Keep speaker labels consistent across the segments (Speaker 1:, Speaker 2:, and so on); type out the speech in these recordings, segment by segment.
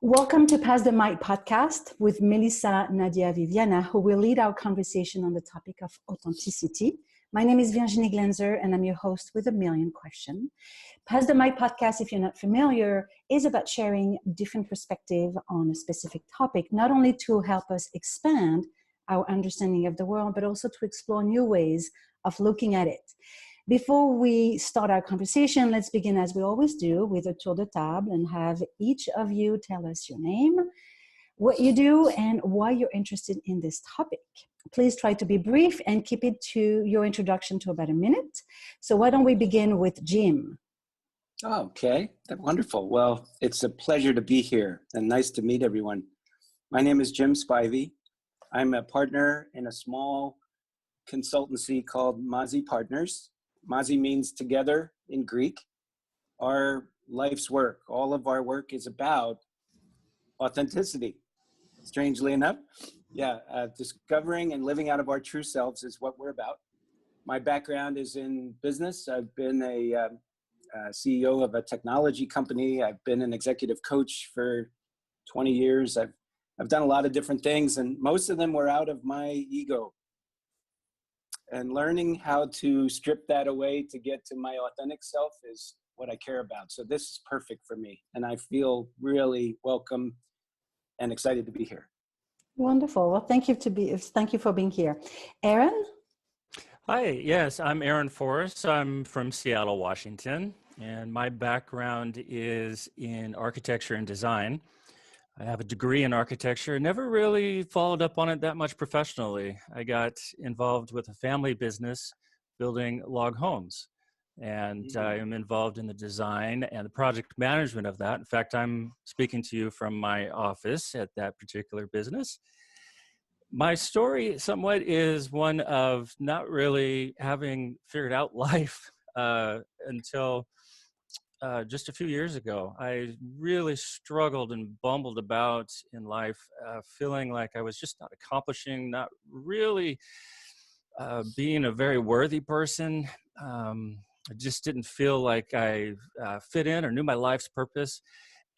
Speaker 1: Welcome to Pass the Mic podcast with Melissa Nadia Viviana, who will lead our conversation on the topic of authenticity. My name is Virginie Glenzer, and I'm your host with a million questions. Pass the Mic podcast, if you're not familiar, is about sharing different perspectives on a specific topic, not only to help us expand our understanding of the world, but also to explore new ways of looking at it. Before we start our conversation, let's begin as we always do with a tour de table and have each of you tell us your name, what you do, and why you're interested in this topic. Please try to be brief and keep it to your introduction to about a minute. So why don't we begin with Jim?
Speaker 2: Okay, wonderful. Well, it's a pleasure to be here and nice to meet everyone. My name is Jim Spivey. I'm a partner in a small consultancy called Mazi Partners. Mazi means together in Greek. Our life's work, all of our work is about authenticity. Strangely enough, discovering and living out of our true selves is what we're about. My background is in business. I've been a CEO of a technology company. I've been an executive coach for 20 years. I've done a lot of different things, and most of them were out of my ego. And learning how to strip that away to get to my authentic self is what I care about. So this is perfect for me. And I feel really welcome and excited to be here.
Speaker 1: Wonderful. Well, thank you for being here. Aaron?
Speaker 3: Hi, yes, I'm Aaron Forrest. I'm from Seattle, Washington, and my background is in architecture and design. I have a degree in architecture, never really followed up on it that much professionally. I got involved with a family business building log homes, and I am involved in the design and the project management of that. In fact, I'm speaking to you from my office at that particular business. My story somewhat is one of not really having figured out life until just a few years ago. I really struggled and bumbled about in life, feeling like I was just not accomplishing, not really being a very worthy person. I just didn't feel like I fit in or knew my life's purpose.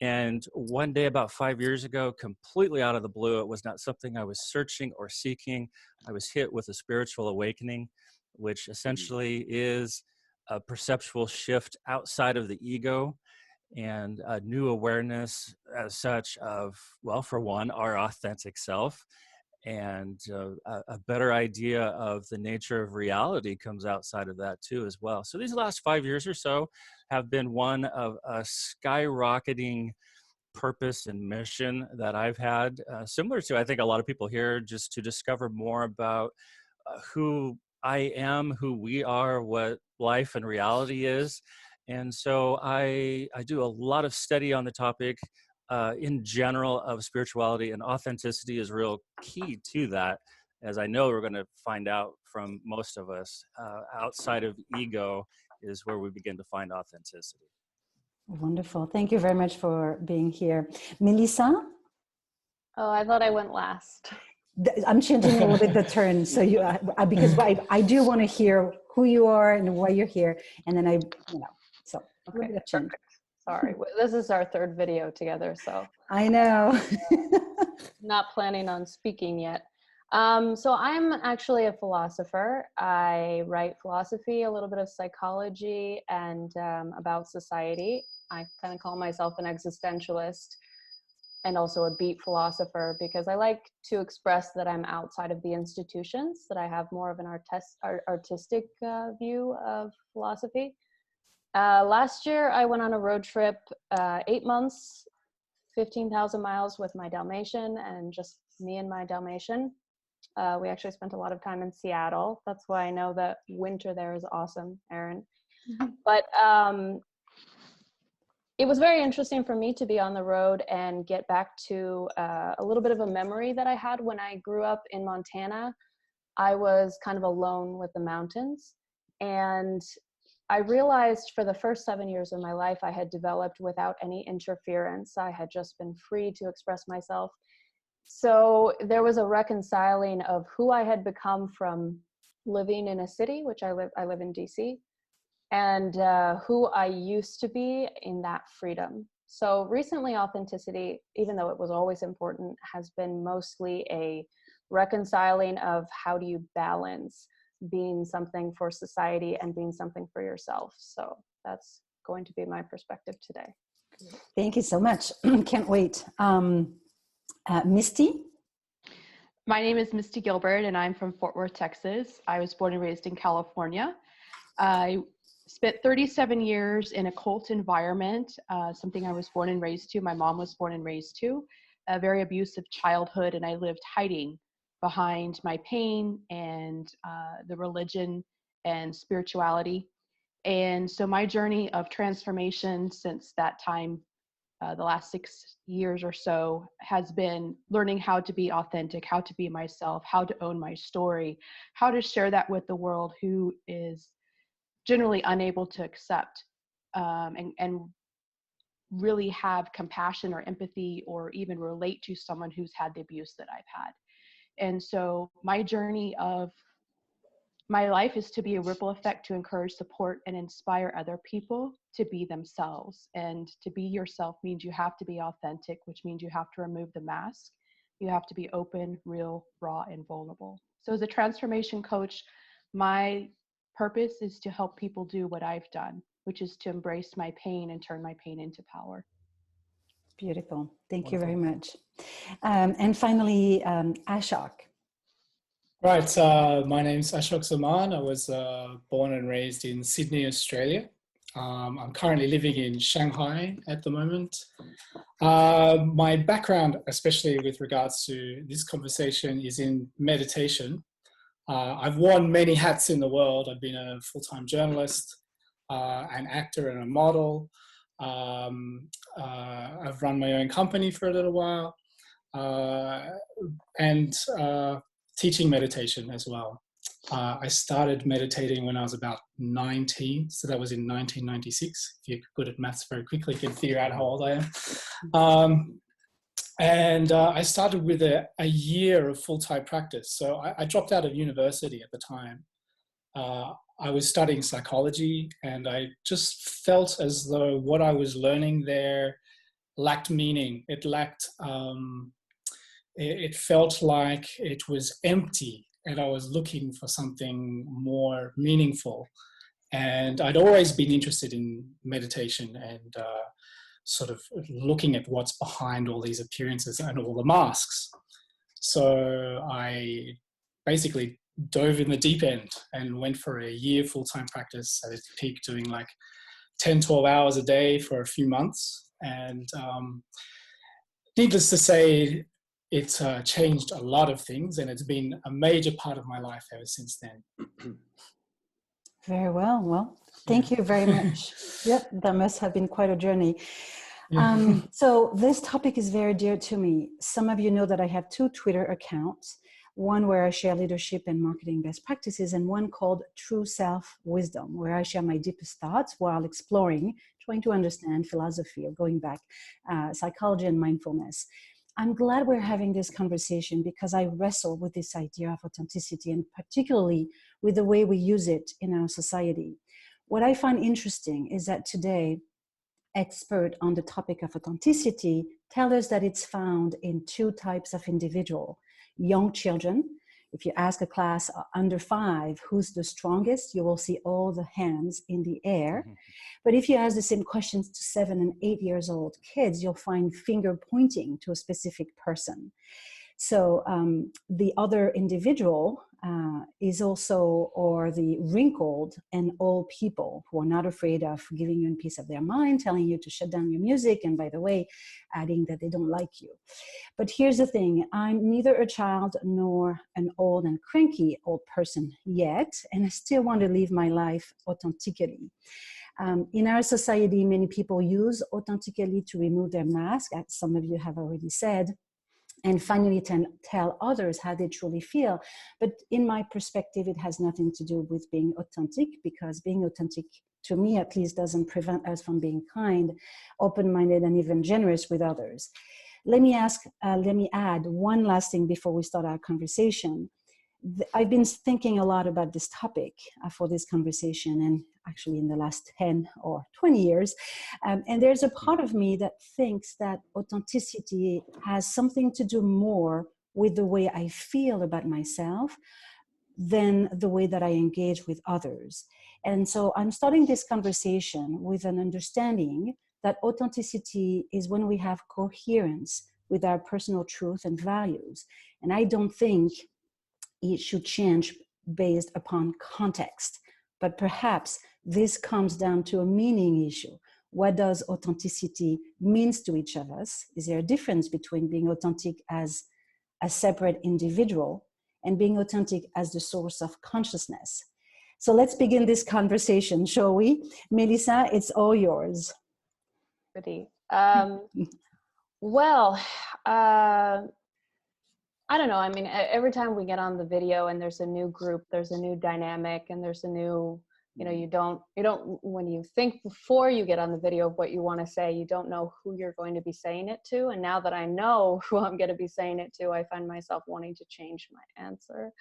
Speaker 3: And one day about 5 years ago, completely out of the blue, it was not something I was searching or seeking. I was hit with a spiritual awakening, which essentially is a perceptual shift outside of the ego and a new awareness as such of, well, for one, our authentic self, and a better idea of the nature of reality comes outside of that too as well. So these last 5 years or so have been one of a skyrocketing purpose and mission that I've had, similar to, I think, a lot of people here, just to discover more about who I am, who we are, what life and reality is. And so I do a lot of study on the topic in general of spirituality, and authenticity is real key to that, as I know we're going to find out from most of us. Outside of ego is where we begin to find authenticity.
Speaker 1: Wonderful. Thank you very much for being here. Melissa?
Speaker 4: Oh, I thought I went last.
Speaker 1: I'm changing a little bit the turn, so you because I do want to hear who you are and why you're here, and then so
Speaker 4: okay, perfect. Sorry, this is our third video together, so
Speaker 1: I know.
Speaker 4: Not planning on speaking yet. So I'm actually a philosopher. I write philosophy, a little bit of psychology, and about society. I kind of call myself an existentialist and also a beat philosopher, because I like to express that I'm outside of the institutions, that I have more of an artistic view of philosophy. Last year, I went on a road trip, 8 months, 15,000 miles with my Dalmatian, and just me and my Dalmatian. We actually spent a lot of time in Seattle. That's why I know that winter there is awesome, Aaron. But it was very interesting for me to be on the road and get back to a little bit of a memory that I had when I grew up in Montana. I was kind of alone with the mountains, and I realized for the first 7 years of my life, I had developed without any interference. I had just been free to express myself. So there was a reconciling of who I had become from living in a city, which I live in DC, and who I used to be in that freedom. So recently, authenticity, even though it was always important, has been mostly a reconciling of how do you balance being something for society and being something for yourself. So that's going to be my perspective today.
Speaker 1: Thank you so much. Can't wait. Misty?
Speaker 5: My name is Misty Gilbert, and I'm from Fort Worth, Texas. I was born and raised in California. I spent 37 years in a cult environment, something I was born and raised to. My mom was born and raised to. A very abusive childhood, and I lived hiding behind my pain and the religion and spirituality. And so my journey of transformation since that time, the last 6 years or so, has been learning how to be authentic, how to be myself, how to own my story, how to share that with the world who is generally unable to accept and really have compassion or empathy or even relate to someone who's had the abuse that I've had. And so my journey of my life is to be a ripple effect to encourage, support, and inspire other people to be themselves. And to be yourself means you have to be authentic, which means you have to remove the mask. You have to be open, real, raw, and vulnerable. So as a transformation coach, my purpose is to help people do what I've done, which is to embrace my pain and turn my pain into power.
Speaker 1: Beautiful. Thank
Speaker 6: Wonderful.
Speaker 1: you very much. And finally, Ashok.
Speaker 6: Right, my name's Ashok Zaman. I was born and raised in Sydney, Australia. I'm currently living in Shanghai at the moment. My background, especially with regards to this conversation, is in meditation. I've worn many hats in the world. I've been a full-time journalist, an actor and a model. I've run my own company for a little while. And teaching meditation as well. I started meditating when I was about 19, so that was in 1996. If you're good at maths very quickly, you can figure out how old I am. And I started with a year of full-time practice. So I dropped out of university at the time. I was studying psychology, and I just felt as though what I was learning there lacked meaning. It lacked it felt like it was empty, and I was looking for something more meaningful. And I'd always been interested in meditation and sort of looking at what's behind all these appearances and all the masks. So I basically dove in the deep end and went for a year full-time practice at its peak, doing like 10, 12 hours a day for a few months. And needless to say, it's changed a lot of things, and it's been a major part of my life ever since then.
Speaker 1: Very well. Well, thank you very much. Yep, that must have been quite a journey. So this topic is very dear to me. Some of you know that I have 2 Twitter accounts, one where I share leadership and marketing best practices, and one called True Self Wisdom, where I share my deepest thoughts while exploring, trying to understand philosophy, or going back, psychology and mindfulness. I'm glad we're having this conversation because I wrestle with this idea of authenticity, and particularly with the way we use it in our society. What I find interesting is that today, experts on the topic of authenticity tell us that it's found in 2 types of individual. Young children. If you ask a class under 5 who's the strongest, you will see all the hands in the air. But if you ask the same questions to 7 and 8 years old kids, you'll find finger pointing to a specific person. So the other individual is also, or the wrinkled and old people who are not afraid of giving you a piece of their mind, telling you to shut down your music, and by the way, adding that they don't like you. But here's the thing, I'm neither a child nor an old and cranky old person yet, and I still want to live my life authentically. In our society, many people use authentically to remove their mask, as some of you have already said, and finally tell others how they truly feel. But in my perspective, it has nothing to do with being authentic, because being authentic, to me at least, doesn't prevent us from being kind, open-minded, and even generous with others. Let me add one last thing before we start our conversation. I've been thinking a lot about this topic for this conversation, and actually in the last 10 or 20 years. And there's a part of me that thinks that authenticity has something to do more with the way I feel about myself than the way that I engage with others. And so I'm starting this conversation with an understanding that authenticity is when we have coherence with our personal truth and values. And I don't think it should change based upon context, but perhaps this comes down to a meaning issue. What does authenticity means to each of us? Is there a difference between being authentic as a separate individual and being authentic as the source of consciousness? So let's begin this conversation, shall we? Melissa, it's all yours.
Speaker 4: Pretty. Well, I don't know. I mean, every time we get on the video and there's a new group, there's a new dynamic, and there's a new, you don't, when you think before you get on the video of what you want to say, you don't know who you're going to be saying it to. And now that I know who I'm going to be saying it to, I find myself wanting to change my answer.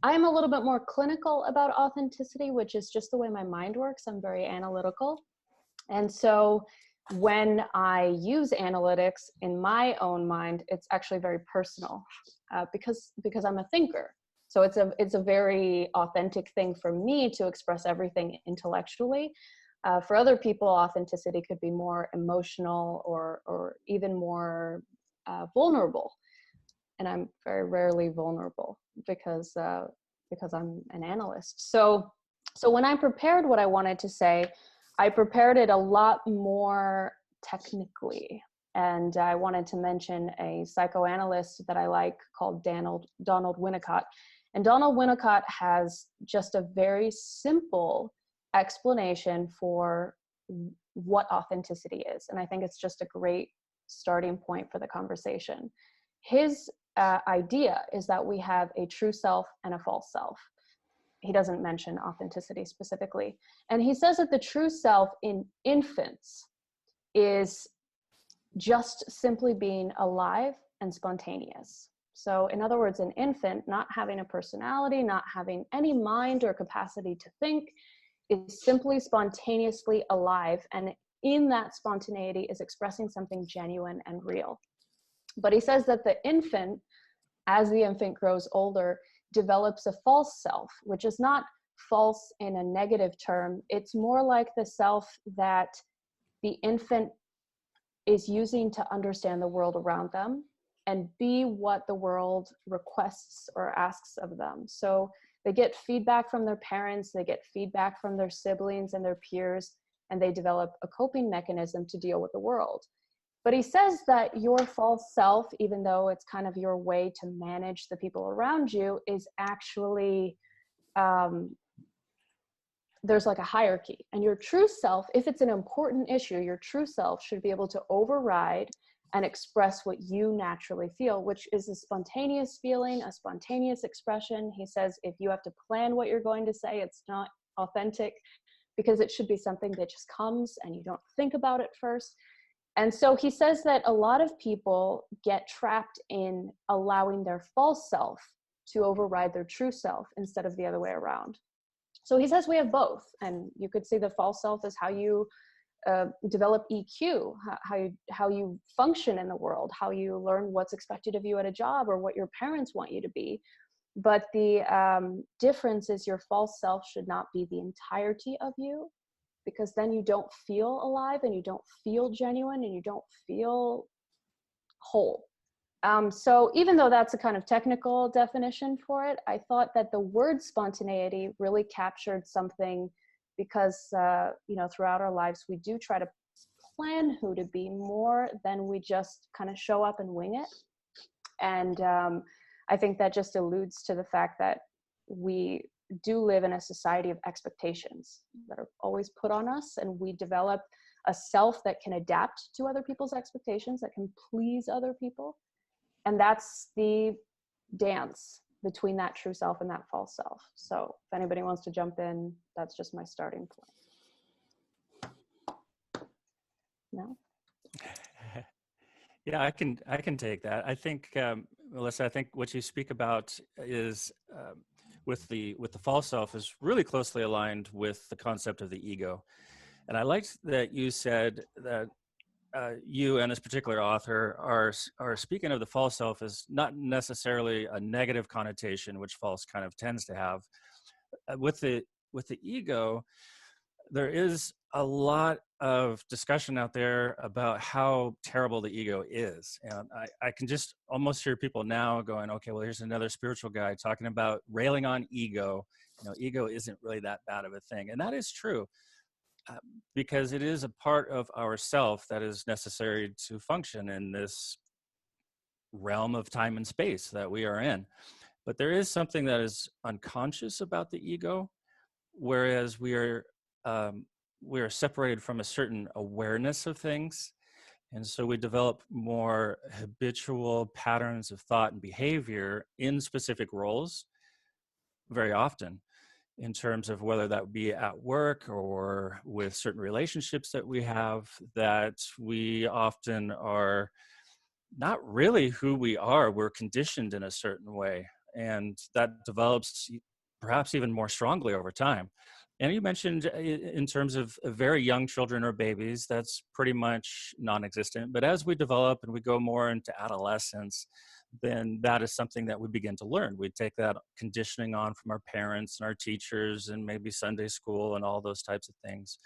Speaker 4: I'm a little bit more clinical about authenticity, which is just the way my mind works. I'm very analytical. And so when I use analytics in my own mind, it's actually very personal because I'm a thinker. So it's a very authentic thing for me to express everything intellectually. For other people, authenticity could be more emotional or even more vulnerable. And I'm very rarely vulnerable because I'm an analyst. So when I prepared what I wanted to say, I prepared it a lot more technically. And I wanted to mention a psychoanalyst that I like called Donald Winnicott. And Donald Winnicott has just a very simple explanation for what authenticity is. And I think it's just a great starting point for the conversation. His idea is that we have a true self and a false self. He doesn't mention authenticity specifically. And he says that the true self in infants is just simply being alive and spontaneous. So in other words, an infant not having a personality, not having any mind or capacity to think, is simply spontaneously alive. And in that spontaneity is expressing something genuine and real. But he says that the infant, as the infant grows older, develops a false self, which is not false in a negative term. It's more like the self that the infant is using to understand the world around them and be what the world requests or asks of them. So they get feedback from their parents, they get feedback from their siblings and their peers, and they develop a coping mechanism to deal with the world. But he says that your false self, even though it's kind of your way to manage the people around you, is actually, there's like a hierarchy. And your true self, if it's an important issue, your true self should be able to override and express what you naturally feel, which is a spontaneous feeling, a spontaneous expression. He says if you have to plan what you're going to say, it's not authentic, because it should be something that just comes and you don't think about it first. And so he says that a lot of people get trapped in allowing their false self to override their true self instead of the other way around. So he says we have both. And you could say the false self is how you develop EQ, how you function in the world, how you learn what's expected of you at a job or what your parents want you to be. But the difference is your false self should not be the entirety of you, because then you don't feel alive and you don't feel genuine and you don't feel whole. So even though that's a kind of technical definition for it, I thought that the word spontaneity really captured something, because throughout our lives, we do try to plan who to be more than we just kind of show up and wing it. And I think that just alludes to the fact that we do live in a society of expectations that are always put on us, and we develop a self that can adapt to other people's expectations, that can please other people. And that's the dance between that true self and that false self. So if anybody wants to jump in, that's just my starting point. No?
Speaker 3: Yeah, I can take that. I think, Melissa, I think what you speak about is with the false self is really closely aligned with the concept of the ego. And I liked that you said that you and this particular author are speaking of the false self as not necessarily a negative connotation, which false kind of tends to have. With the ego, there is a lot of discussion out there about how terrible the ego is. And I can just almost hear people now going, okay, well, here's another spiritual guy talking about railing on ego. Ego isn't really that bad of a thing. And that is true, because it is a part of ourself that is necessary to function in this realm of time and space that we are in. But there is something that is unconscious about the ego, whereas we are separated from a certain awareness of things. And so we develop more habitual patterns of thought and behavior in specific roles very often, in terms of whether that be at work or with certain relationships that we have, that we often are not really who we are. We're conditioned in a certain way, and that develops perhaps even more strongly over time. And you mentioned in terms of very young children or babies, that's pretty much non-existent. But as we develop and we go more into adolescence, then that is something that we begin to learn. We take that conditioning on from our parents and our teachers and maybe Sunday school and all those types of things.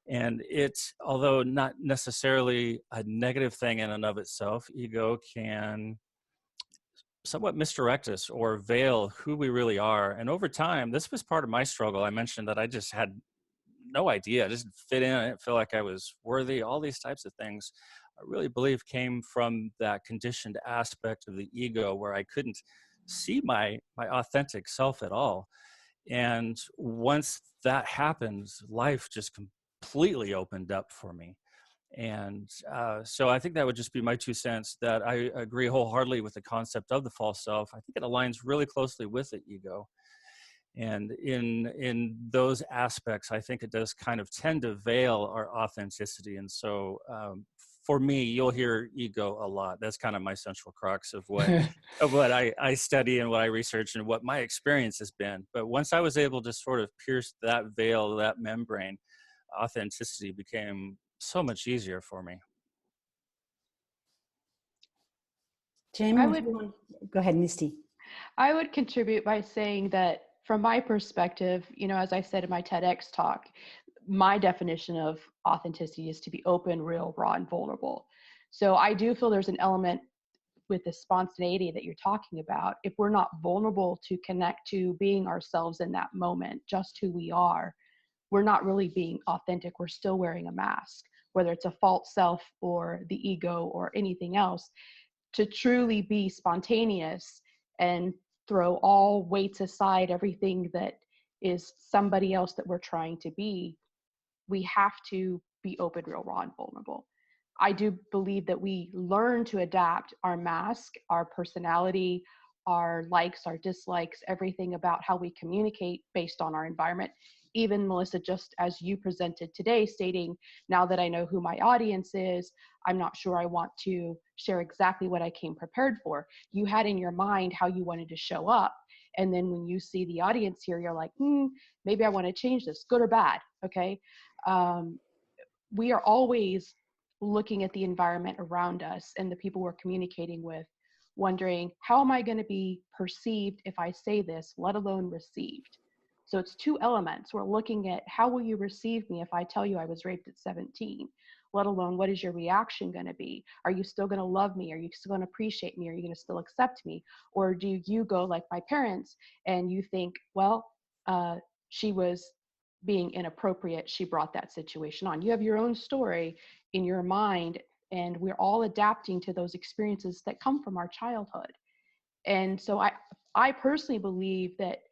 Speaker 3: And it's, although not necessarily a negative thing in and of itself, ego can somewhat misdirect us or veil who we really are. And over time, this was part of my struggle. I mentioned that I just had no idea. I just didn't fit in. I didn't feel like I was worthy. All these types of things, I really believe, came from that conditioned aspect of the ego where I couldn't see my authentic self at all. And once that happened, life just completely opened up for me. And so I think that would just be my 2 cents, that I agree wholeheartedly with the concept of the false self. I think it aligns really closely with the ego. And in those aspects, I think it does kind of tend to veil our authenticity. And so for me, you'll hear ego a lot. That's kind of my central crux of what I study and what I research and what my experience has been. But once I was able to sort of pierce that veil, that membrane, authenticity became so much easier for me.
Speaker 1: Jim, go ahead, Misty.
Speaker 5: I would contribute by saying that from my perspective, as I said in my TEDx talk, my definition of authenticity is to be open, real, raw, and vulnerable. So I do feel there's an element with the spontaneity that you're talking about. If we're not vulnerable to connect to being ourselves in that moment, just who we are, we're not really being authentic. We're still wearing a mask, whether it's a false self or the ego or anything else. To truly be spontaneous and throw all weights aside, everything that is somebody else that we're trying to be, we have to be open, real, raw, and vulnerable. I do believe that we learn to adapt our mask, our personality, our likes, our dislikes, everything about how we communicate based on our environment. Even Melissa, just as you presented today, stating, now that I know who my audience is, I'm not sure I want to share exactly what I came prepared for. You had in your mind how you wanted to show up. And then when you see the audience here, you're like, maybe I want to change this, good or bad, okay? We are always looking at the environment around us and the people we're communicating with, wondering, how am I going to be perceived if I say this, let alone received? So it's 2 elements. We're looking at, how will you receive me if I tell you I was raped at 17? Let alone, what is your reaction going to be? Are you still going to love me? Are you still going to appreciate me? Are you going to still accept me? Or do you go like my parents and you think, well, she was being inappropriate, she brought that situation on. You have your own story in your mind, and we're all adapting to those experiences that come from our childhood. And so I personally believe that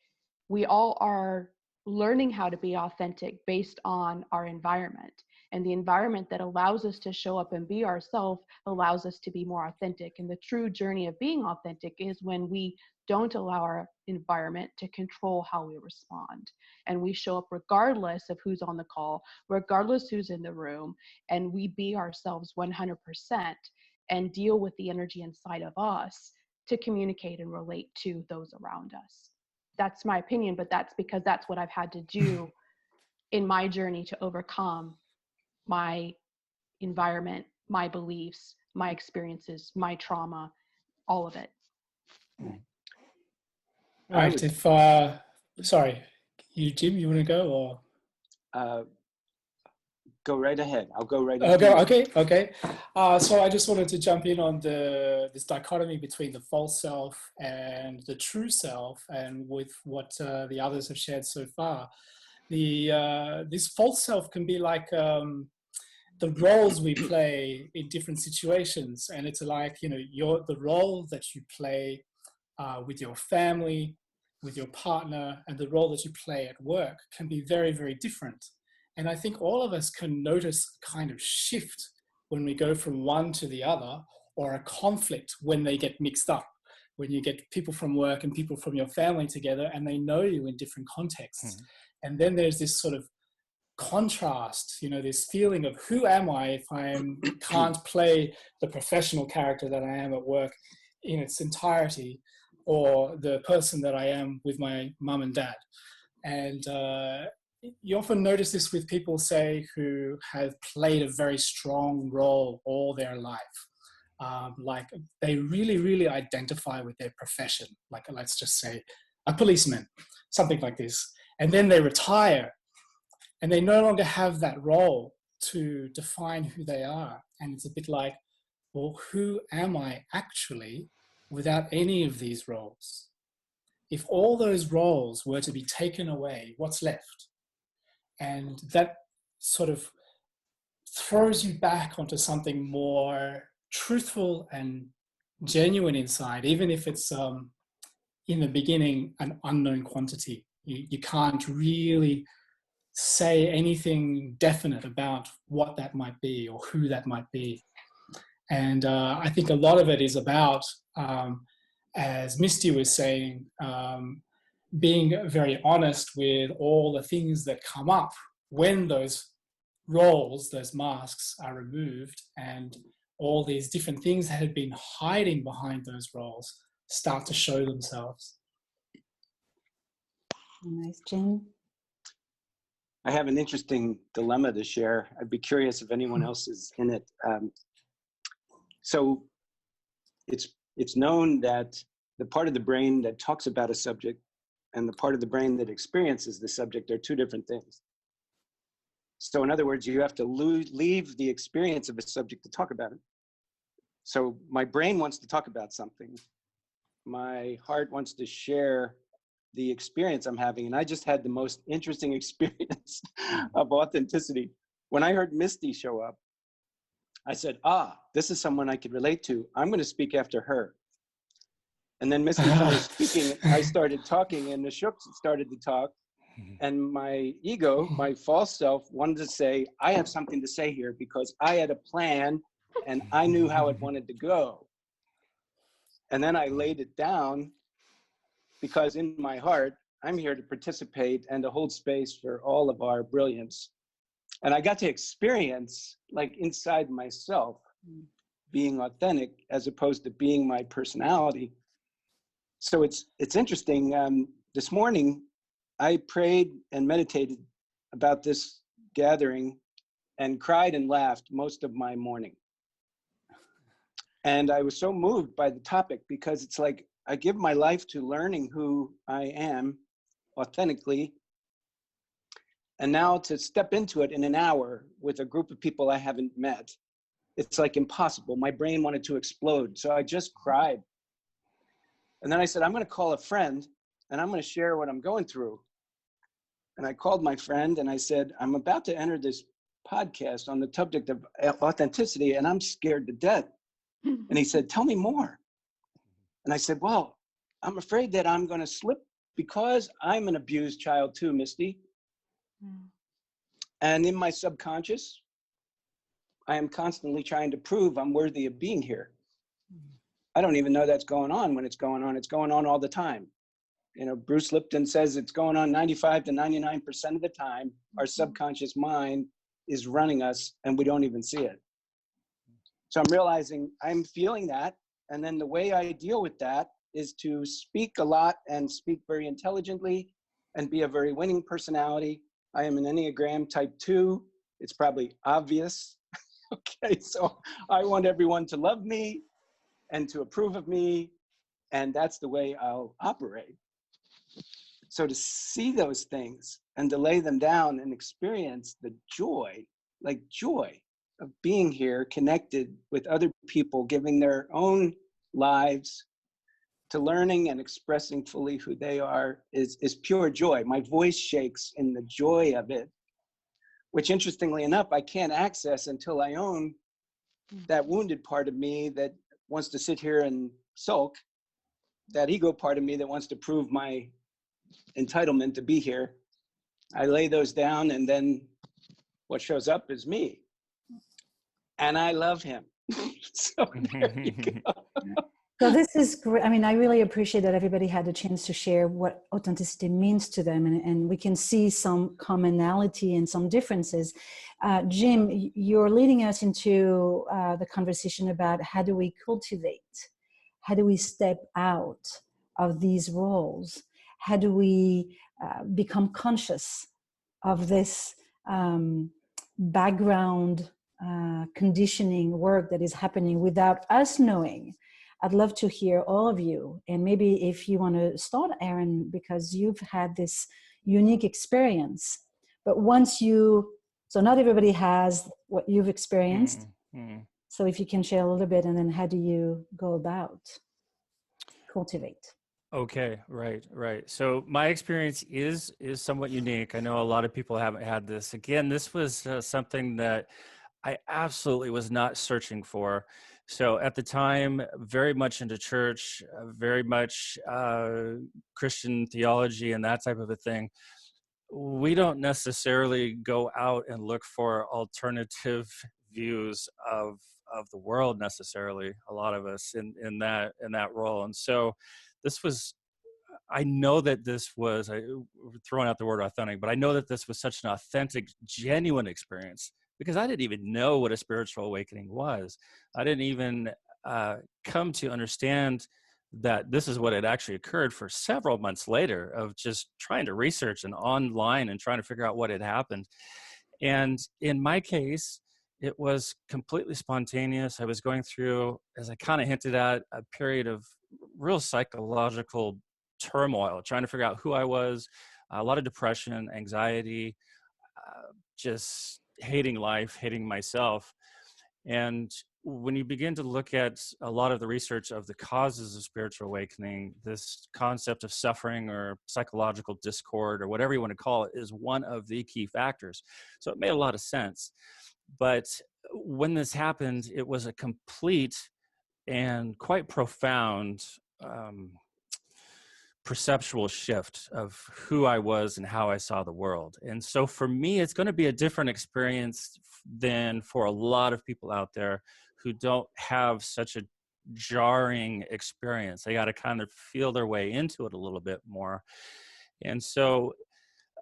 Speaker 5: we all are learning how to be authentic based on our environment. And the environment that allows us to show up and be ourselves allows us to be more authentic. And the true journey of being authentic is when we don't allow our environment to control how we respond. And we show up regardless of who's on the call, regardless who's in the room, and we be ourselves 100% and deal with the energy inside of us to communicate and relate to those around us. that's my opinion, but that's because that's what I've had to do in my journey to overcome my environment, my beliefs, my experiences, my trauma, all of it.
Speaker 6: Right. If sorry, Jim, you want to go or?
Speaker 2: Go right ahead. I'll go right
Speaker 6: Okay,
Speaker 2: ahead.
Speaker 6: okay. So I just wanted to jump in on this dichotomy between the false self and the true self, and with what the others have shared so far. This false self can be like the roles we play in different situations, and it's like, you know, the role that you play with your family, with your partner, and the role that you play at work can be very, very different. And I think all of us can notice a kind of shift when we go from one to the other, or a conflict when they get mixed up, when you get people from work and people from your family together and they know you in different contexts. And then there's this sort of contrast, you know, this feeling of who am I if I can't play the professional character that I am at work in its entirety, or the person that I am with my mum and dad. And you often notice this with people, say, who have played a very strong role all their life. Like they really, really identify with their profession. Like, let's just say a policeman, something like this. And then they retire and they no longer have that role to define who they are. And it's a bit like, well, who am I actually without any of these roles? If all those roles were to be taken away, what's left? And that sort of throws you back onto something more truthful and genuine inside, even if it's in the beginning an unknown quantity. You can't really say anything definite about what that might be or who that might be. And I think a lot of it is about, as Misty was saying, being very honest with all the things that come up when those roles, those masks are removed, and all these different things that had been hiding behind those roles start to show themselves.
Speaker 1: Nice, Jim.
Speaker 2: I have an interesting dilemma to share. I'd be curious if anyone else is in it. So it's known that the part of the brain that talks about a subject and the part of the brain that experiences the subject are two different things. So in other words, you have to leave the experience of a subject to talk about it. So my brain wants to talk about something. My heart wants to share the experience I'm having. And I just had the most interesting experience of authenticity. When I heard Misty show up, I said, this is someone I could relate to. I'm going to speak after her. And then Misty finished speaking. I started talking, and the Shooks started to talk. And my ego, my false self, wanted to say, I have something to say here because I had a plan and I knew how it wanted to go. And then I laid it down because in my heart, I'm here to participate and to hold space for all of our brilliance. And I got to experience, like inside myself, being authentic as opposed to being my personality. So it's interesting. This morning, I prayed and meditated about this gathering and cried and laughed most of my morning. And I was so moved by the topic because it's like I give my life to learning who I am authentically. And now to step into it in an hour with a group of people I haven't met, it's like impossible. My brain wanted to explode. So I just cried. And then I said, I'm going to call a friend and I'm going to share what I'm going through. And I called my friend and I said, I'm about to enter this podcast on the subject of authenticity and I'm scared to death. And he said, tell me more. And I said, well, I'm afraid that I'm going to slip because I'm an abused child too, Misty. And in my subconscious, I am constantly trying to prove I'm worthy of being here. I don't even know that's going on when it's going on. It's going on all the time. You know, Bruce Lipton says it's going on 95 to 99% of the time. Our subconscious mind is running us and we don't even see it. So I'm realizing I'm feeling that. And then the way I deal with that is to speak a lot and speak very intelligently and be a very winning personality. I am an Enneagram type 2. It's probably obvious. Okay, so I want everyone to love me and to approve of me, and that's the way I'll operate. So to see those things and to lay them down and experience the joy, like joy of being here connected with other people, giving their own lives to learning and expressing fully who they are is pure joy. My voice shakes in the joy of it, which interestingly enough, I can't access until I own that wounded part of me that wants to sit here and sulk, that ego part of me that wants to prove my entitlement to be here. I lay those down, and then what shows up is me. And I love him. So there you go.
Speaker 1: So this is great. I mean, I really appreciate that everybody had the chance to share what authenticity means to them, and we can see some commonality and some differences. Jim, you're leading us into the conversation about how do we cultivate, how do we step out of these roles, how do we become conscious of this background conditioning work that is happening without us knowing. I'd love to hear all of you. And maybe if you want to start, Aaron, because you've had this unique experience. But once so not everybody has what you've experienced. Mm-hmm. So if you can share a little bit, and then how do you go about cultivate?
Speaker 3: Okay, right. So my experience is somewhat unique. I know a lot of people haven't had this. Again, this was something that I absolutely was not searching for. So at the time, very much into church, very much Christian theology and that type of a thing. We don't necessarily go out and look for alternative views of the world necessarily. A lot of us in that role, and so this was. I know that this was throwing out the word authentic, but I know that this was such an authentic, genuine experience, because I didn't even know what a spiritual awakening was. I didn't even come to understand that this is what had actually occurred for several months later, of just trying to research and online and trying to figure out what had happened. And in my case, it was completely spontaneous. I was going through, as I kind of hinted at, a period of real psychological turmoil, trying to figure out who I was, a lot of depression, anxiety, just hating life, hating myself. And when you begin to look at a lot of the research of the causes of spiritual awakening, this concept of suffering or psychological discord or whatever you want to call it is one of the key factors. So it made a lot of sense. But when this happened, it was a complete and quite profound perceptual shift of who I was and how I saw the world. And so for me, it's going to be a different experience than for a lot of people out there who don't have such a jarring experience. They got to kind of feel their way into it a little bit more. And so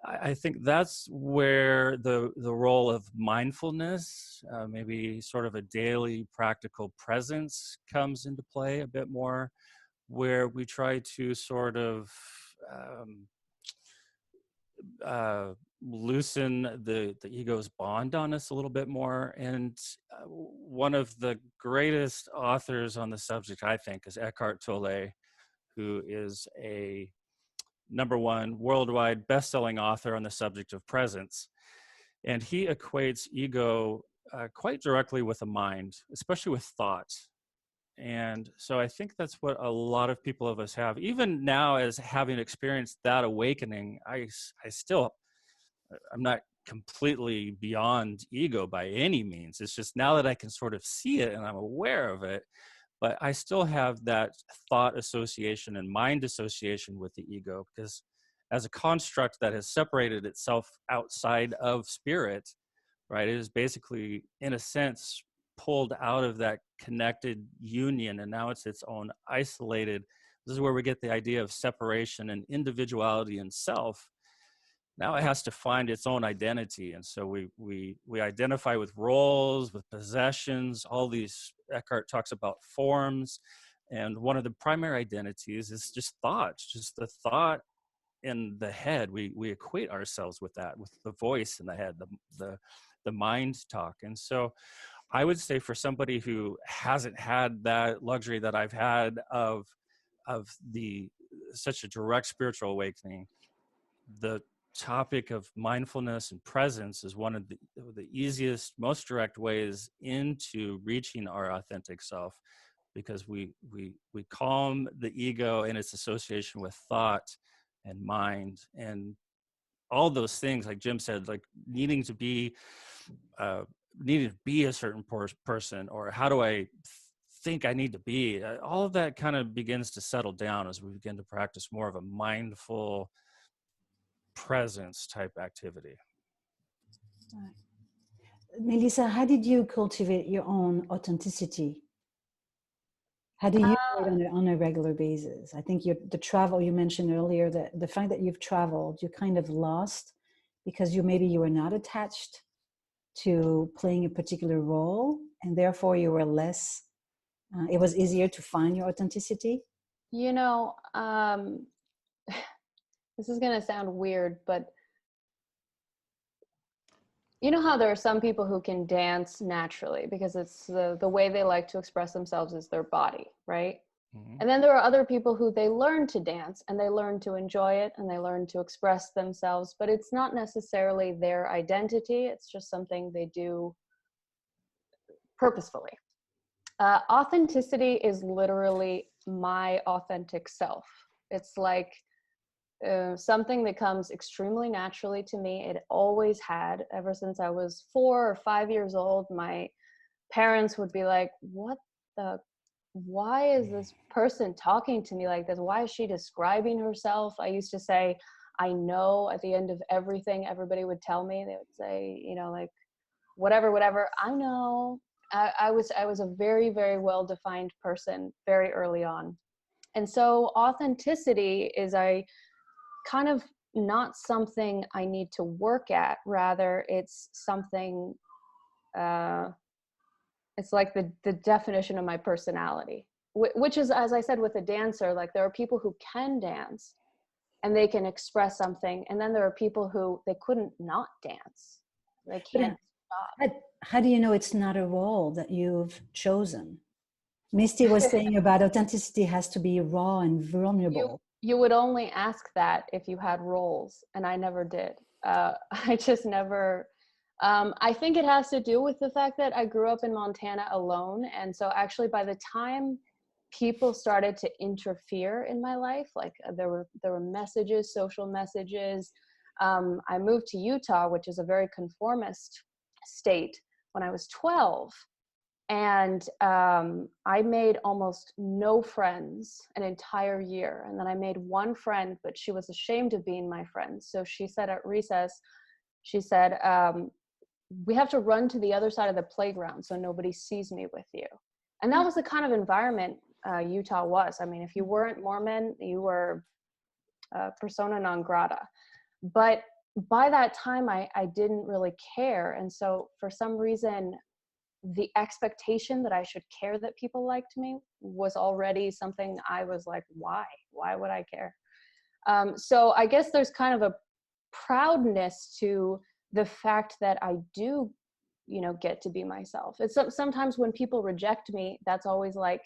Speaker 3: I think that's where the role of mindfulness, maybe sort of a daily practical presence, comes into play a bit more, where we try to sort of loosen the ego's bond on us a little bit more. And one of the greatest authors on the subject, I think, is Eckhart Tolle, who is a #1 worldwide best-selling author on the subject of presence. And he equates ego quite directly with the mind, especially with thought. And so I think that's what a lot of people of us have. Even now, as having experienced that awakening, I'm not completely beyond ego by any means. It's just now that I can sort of see it and I'm aware of it, but I still have that thought association and mind association with the ego, because as a construct that has separated itself outside of spirit, right, it is basically, in a sense, pulled out of that connected union, and now it's its own isolated. This is where we get the idea of separation and individuality and self. Now it has to find its own identity, and so we identify with roles, with possessions, all these. Eckhart talks about forms And one of the primary identities is just thoughts, just the thought in the head. We equate ourselves with that, with the voice in the head, the mind talk. And so I would say for somebody who hasn't had that luxury that I've had of the such a direct spiritual awakening, the topic of mindfulness and presence is one of the easiest, most direct ways into reaching our authentic self, because we calm the ego and its association with thought and mind and all those things, like Jim said, like needing to be a certain person, or how do I think I need to be. All of that kind of begins to settle down as we begin to practice more of a mindful presence type activity.
Speaker 1: Right. Melissa, how did you cultivate your own authenticity? How do you do it on a regular basis? I think the travel you mentioned earlier, that the fact that you've traveled, you kind of lost because you were not attached to playing a particular role, and therefore you were less, it was easier to find your authenticity.
Speaker 4: You know, this is going to sound weird, but you know how there are some people who can dance naturally because it's the way they like to express themselves is their body, right? Mm-hmm. And then there are other people who they learn to dance and they learn to enjoy it and they learn to express themselves, but it's not necessarily their identity. It's just something they do purposefully. Authenticity is literally my authentic self. It's like something that comes extremely naturally to me. It always had, ever since I was 4 or 5 years old. My parents would be like, why is this person talking to me like this? Why is she describing herself? I used to say, I know, at the end of everything. Everybody would tell me, they would say, you know, like, whatever, I know. I was a very, very well-defined person very early on. And so authenticity is kind of not something I need to work at. Rather, it's something, it's like the definition of my personality, which is, as I said, with a dancer, like there are people who can dance and they can express something. And then there are people who they couldn't not dance. They can't stop.
Speaker 1: How do you know it's not a role that you've chosen? Misty was saying about authenticity has to be raw and vulnerable.
Speaker 4: You would only ask that if you had roles, and I never did. I just never, I think it has to do with the fact that I grew up in Montana alone. And so actually by the time people started to interfere in my life, like there were messages, social messages. I moved to Utah, which is a very conformist state, when I was 12. And I made almost no friends an entire year. And then I made one friend, but she was ashamed of being my friend. So she said at recess, she said, we have to run to the other side of the playground so nobody sees me with you. And that was the kind of environment Utah was. I mean, if you weren't Mormon, you were persona non grata. But by that time, I didn't really care. And so for some reason, the expectation that I should care that people liked me was already something I was like, why would I care? So I guess there's kind of a proudness to the fact that I do, you know, get to be myself. It's sometimes when people reject me, that's always like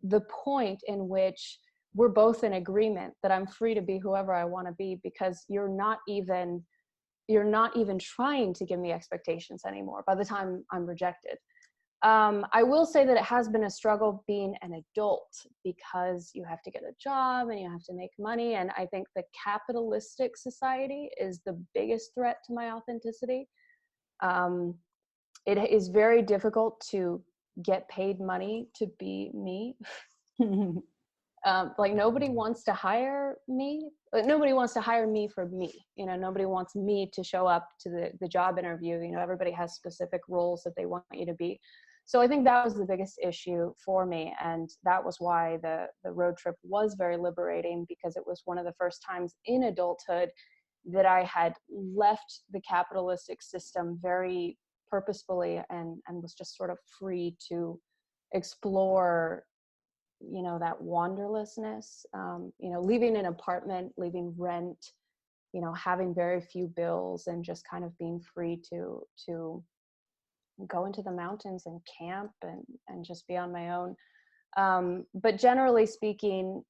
Speaker 4: the point in which we're both in agreement that I'm free to be whoever I want to be, because you're not even trying to give me expectations anymore by the time I'm rejected. I will say that it has been a struggle being an adult, because you have to get a job and you have to make money. And I think the capitalistic society is the biggest threat to my authenticity. It is very difficult to get paid money to be me. Like nobody wants to hire me. Nobody wants to hire me for me. You know, nobody wants me to show up to the job interview. You know, everybody has specific roles that they want you to be. So I think that was the biggest issue for me. And that was why the road trip was very liberating, because it was one of the first times in adulthood that I had left the capitalistic system very purposefully and was just sort of free to explore you know, that wanderlessness, you know, leaving an apartment, leaving rent, you know, having very few bills, and just kind of being free to go into the mountains and camp and just be on my own. But generally speaking,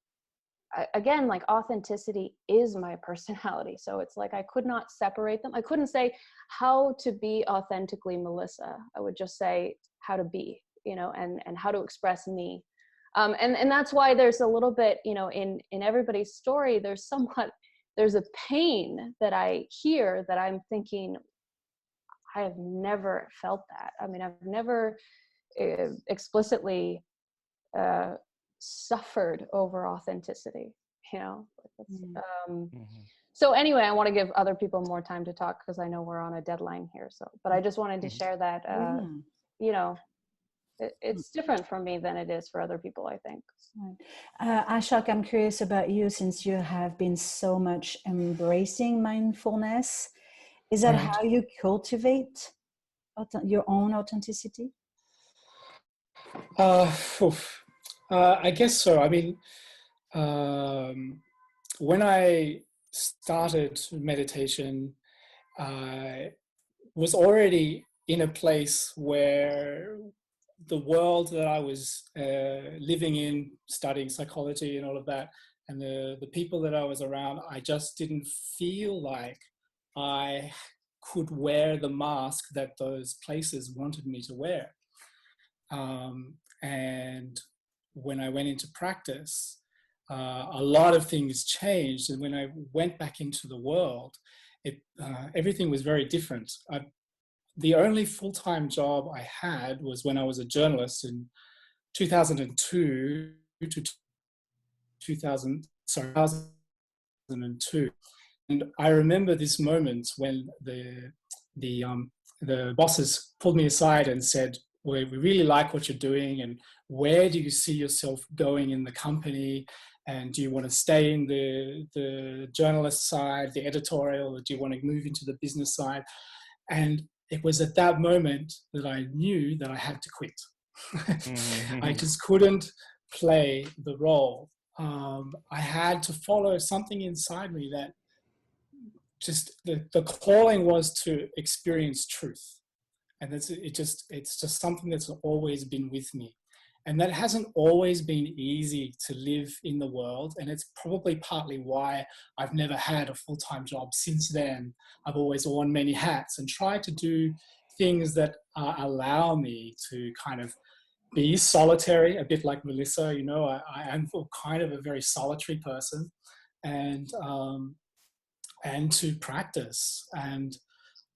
Speaker 4: again, like, authenticity is my personality. So it's like, I could not separate them. I couldn't say how to be authentically Melissa. I would just say how to be, you know, and how to express me. And that's why there's a little bit, you know, in everybody's story, there's a pain that I hear that I'm thinking, I have never felt that. I mean, I've never explicitly suffered over authenticity, you know. So anyway, I want to give other people more time to talk, because I know we're on a deadline here. So, but I just wanted to share that, you know, it's different for me than it is for other people, I think.
Speaker 1: Ashok, I'm curious about you, since you have been so much embracing mindfulness. Is that
Speaker 6: Right.
Speaker 1: how you cultivate your own authenticity?
Speaker 6: I guess so. I mean, when I started meditation, I was already in a place where the world that I was living in, studying psychology and all of that, and the people that I was around, I just didn't feel like I could wear the mask that those places wanted me to wear. And when I went into practice, a lot of things changed. And when I went back into the world, everything was very different. The only full-time job I had was when I was a journalist in 2002 to 2002. And I remember this moment when the bosses pulled me aside and said, we really like what you're doing, and where do you see yourself going in the company? And do you want to stay in the journalist side, the editorial, or do you want to move into the business side? And it was at that moment that I knew that I had to quit. I just couldn't play the role. I had to follow something inside me that just, the calling was to experience truth. And it's just something that's always been with me. And that hasn't always been easy to live in the world. And it's probably partly why I've never had a full-time job since then. I've always worn many hats and tried to do things that allow me to kind of be solitary, a bit like Melissa. You know, I am kind of a very solitary person, and to practice and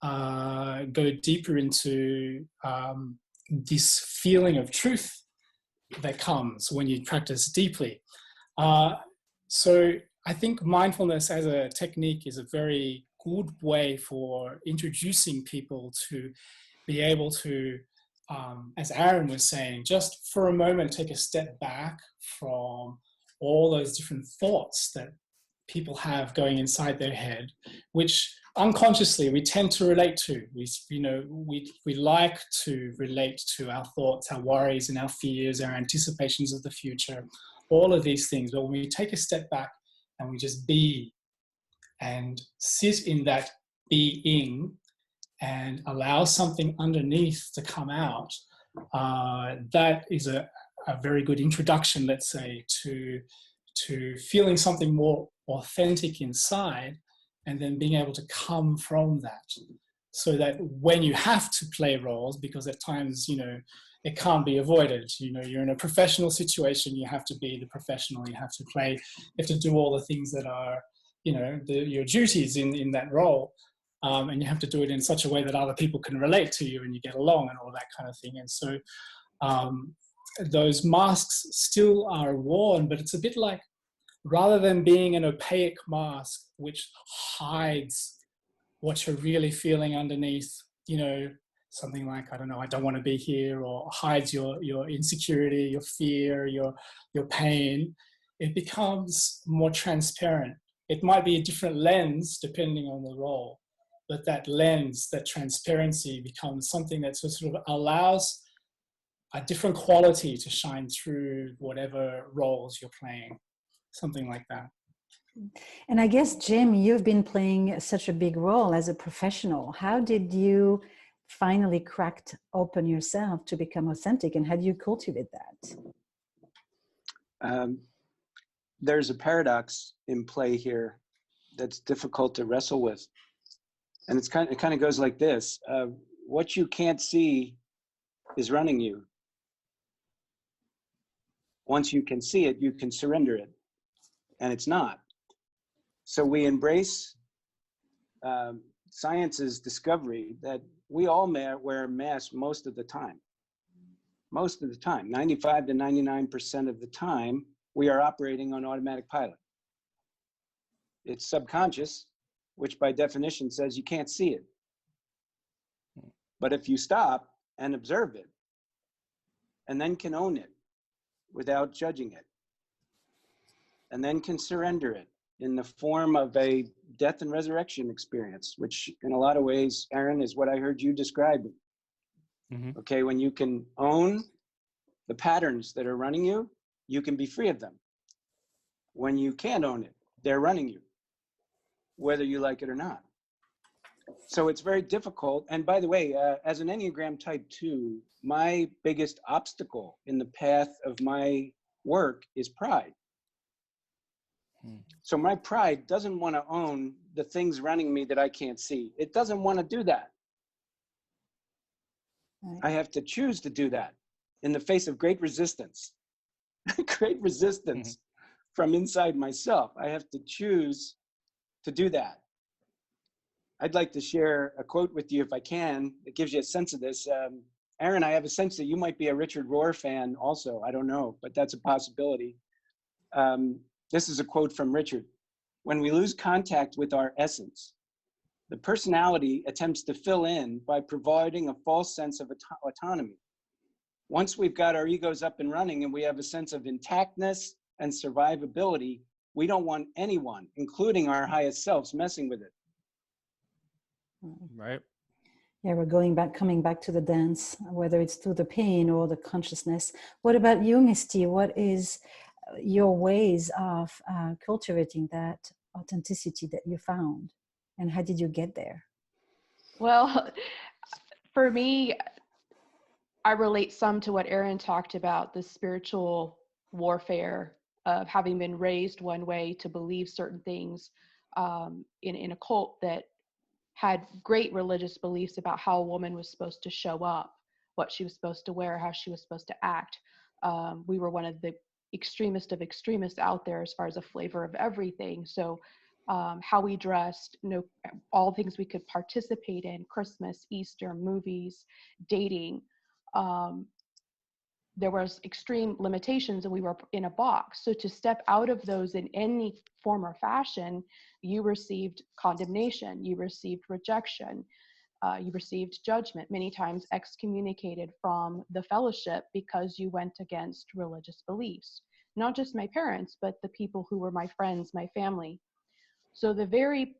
Speaker 6: go deeper into this feeling of truth that comes when you practice deeply. So I think mindfulness as a technique is a very good way for introducing people to be able to, as Aaron was saying, just for a moment take a step back from all those different thoughts that people have going inside their head, which unconsciously we tend to relate to. We like to relate to our thoughts, our worries and our fears, our anticipations of the future, all of these things. But when we take a step back and we just be and sit in that being and allow something underneath to come out, that is a very good introduction, let's say, to feeling something more authentic inside, and then being able to come from that, so that when you have to play roles, because at times, it can't be avoided. You're in a professional situation, you have to be the professional, you have to play, you have to do all the things that are, your duties in that role. And you have to do it in such a way that other people can relate to you and you get along and all that kind of thing. And so those masks still are worn, but it's a bit like, rather than being an opaque mask which hides what you're really feeling underneath, something like, I don't know, I don't want to be here, or hides your insecurity, your fear, your pain, it becomes more transparent. It might be a different lens depending on the role, but that lens, that transparency becomes something that sort of allows a different quality to shine through whatever roles you're playing, something like that.
Speaker 1: And I guess, Jim, you've been playing such a big role as a professional. How did you finally crack open yourself to become authentic, and how do you cultivate that?
Speaker 2: There's a paradox in play here that's difficult to wrestle with. And it kind of goes like this. What you can't see is running you. Once you can see it, you can surrender it. And it's not. So we embrace science's discovery that we all wear masks most of the time. Most of the time, 95 to 99% of the time, we are operating on automatic pilot. It's subconscious, which by definition says you can't see it. But if you stop and observe it, and then can own it without judging it, and then can surrender it in the form of a death and resurrection experience, which in a lot of ways, Aaron, is what I heard you describe. Mm-hmm. Okay, when you can own the patterns that are running you, you can be free of them. When you can't own it, they're running you, whether you like it or not. So it's very difficult. And by the way, as an Enneagram Type 2, my biggest obstacle in the path of my work is pride. So my pride doesn't want to own the things running me that I can't see. It doesn't want to do that. Right. I have to choose to do that in the face of great resistance, great resistance from inside myself. I have to choose to do that. I'd like to share a quote with you if I can. It gives you a sense of this. Aaron, I have a sense that you might be a Richard Rohr fan also. I don't know, but that's a possibility. This is a quote from Richard. When we lose contact with our essence, the personality attempts to fill in by providing a false sense of autonomy. Once we've got our egos up and running and we have a sense of intactness and survivability, we don't want anyone, including our highest selves, messing with it.
Speaker 3: Right.
Speaker 1: Yeah, we're coming back to the dance, whether it's through the pain or the consciousness. What about you, Misty? What is your ways of cultivating that authenticity that you found, and how did you get there?
Speaker 5: Well, for me, I relate some to what Aaron talked about, the spiritual warfare of having been raised one way to believe certain things in a cult that had great religious beliefs about how a woman was supposed to show up, what she was supposed to wear, how she was supposed to act. We were one of the extremist of extremists out there as far as a flavor of everything. So how we dressed, all things we could participate in, Christmas, Easter, movies, dating. There was extreme limitations and we were in a box. So to step out of those in any form or fashion, you received condemnation, you received rejection, you received judgment, many times excommunicated from the fellowship because you went against religious beliefs. Not just my parents, but the people who were my friends, my family. So the very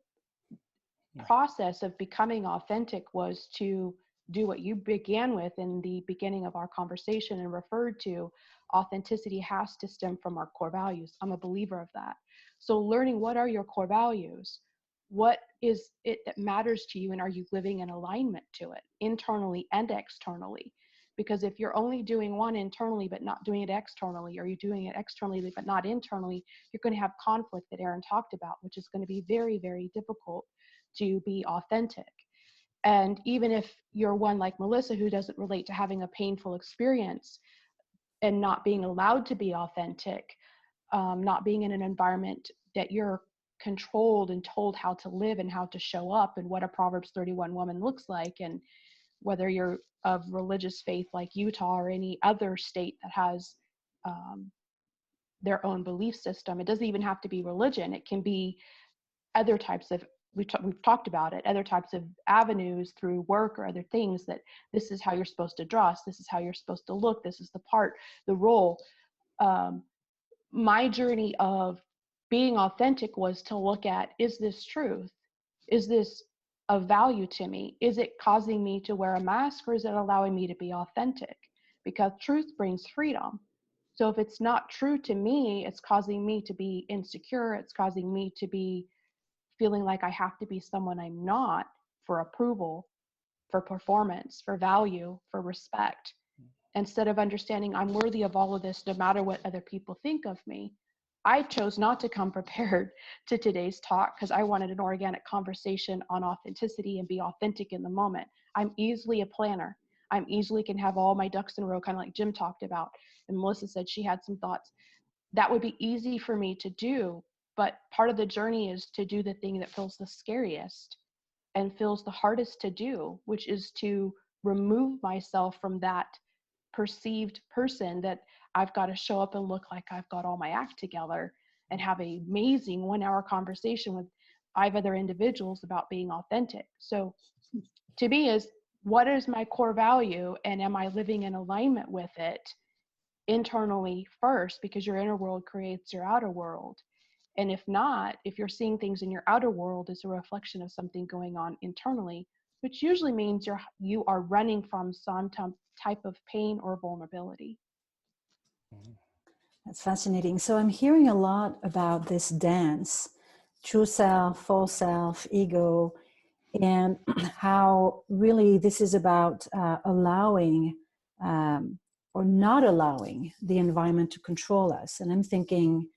Speaker 5: process of becoming authentic was to do what you began with in the beginning of our conversation and referred to. Authenticity has to stem from our core values. I'm a believer of that. So learning what are your core values? What is it that matters to you, and are you living in alignment to it internally and externally? Because if you're only doing one internally but not doing it externally, or you're doing it externally but not internally, you're going to have conflict that Aaron talked about, which is going to be very, very difficult to be authentic. And even if you're one like Melissa who doesn't relate to having a painful experience and not being allowed to be authentic, not being in an environment that you're controlled and told how to live and how to show up and what a Proverbs 31 woman looks like, and whether you're of religious faith like Utah or any other state that has their own belief system. It doesn't even have to be religion. It can be other types of, we've talked about it, other types of avenues through work or other things, that this is how you're supposed to dress, this is how you're supposed to look, this is the part, the role. My journey of being authentic was to look at, is this truth? Is this of value to me? Is it causing me to wear a mask, or is it allowing me to be authentic? because truth brings freedom. So if it's not true to me, it's causing me to be insecure. It's causing me to be feeling like I have to be someone I'm not for approval, for performance, for value, for respect, instead of understanding I'm worthy of all of this no matter what other people think of me. I chose not to come prepared to today's talk because I wanted an organic conversation on authenticity and be authentic in the moment. I'm easily a planner. I'm easily can have all my ducks in a row, kind of like Jim talked about. And Melissa said she had some thoughts. That would be easy for me to do, but part of the journey is to do the thing that feels the scariest and feels the hardest to do, which is to remove myself from that perceived person that I've got to show up and look like I've got all my act together and have an amazing 1-hour conversation with 5 other individuals about being authentic. So to me is, what is my core value, and am I living in alignment with it internally first, because your inner world creates your outer world. And if not, if you're seeing things in your outer world as a reflection of something going on internally, which usually means you are running from some type of pain or vulnerability.
Speaker 1: That's fascinating. So I'm hearing a lot about this dance, true self, false self, ego, and how really this is about allowing or not allowing the environment to control us. And I'm thinking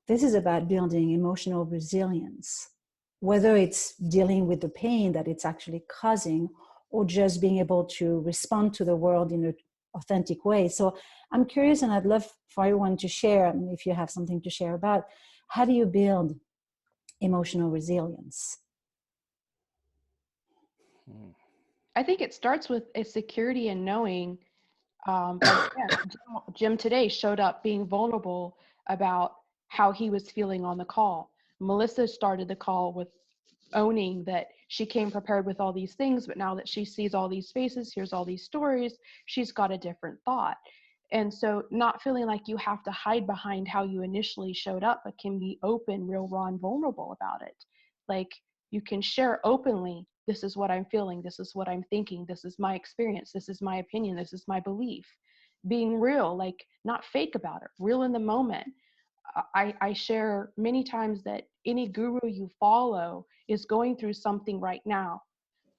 Speaker 1: this is about building emotional resilience, whether it's dealing with the pain that it's actually causing or just being able to respond to the world in an authentic way. So I'm curious, and I'd love for everyone to share, if you have something to share about, how do you build emotional resilience?
Speaker 5: I think it starts with a security in knowing, Jim today showed up being vulnerable about how he was feeling on the call. Melissa started the call with owning that she came prepared with all these things, but now that she sees all these faces, hears all these stories, she's got a different thought. And so not feeling like you have to hide behind how you initially showed up, but can be open, real, raw, and vulnerable about it. Like, you can share openly, this is what I'm feeling, this is what I'm thinking, this is my experience, this is my opinion, this is my belief. Being real, like not fake about it, real in the moment. I share many times that any guru you follow is going through something right now,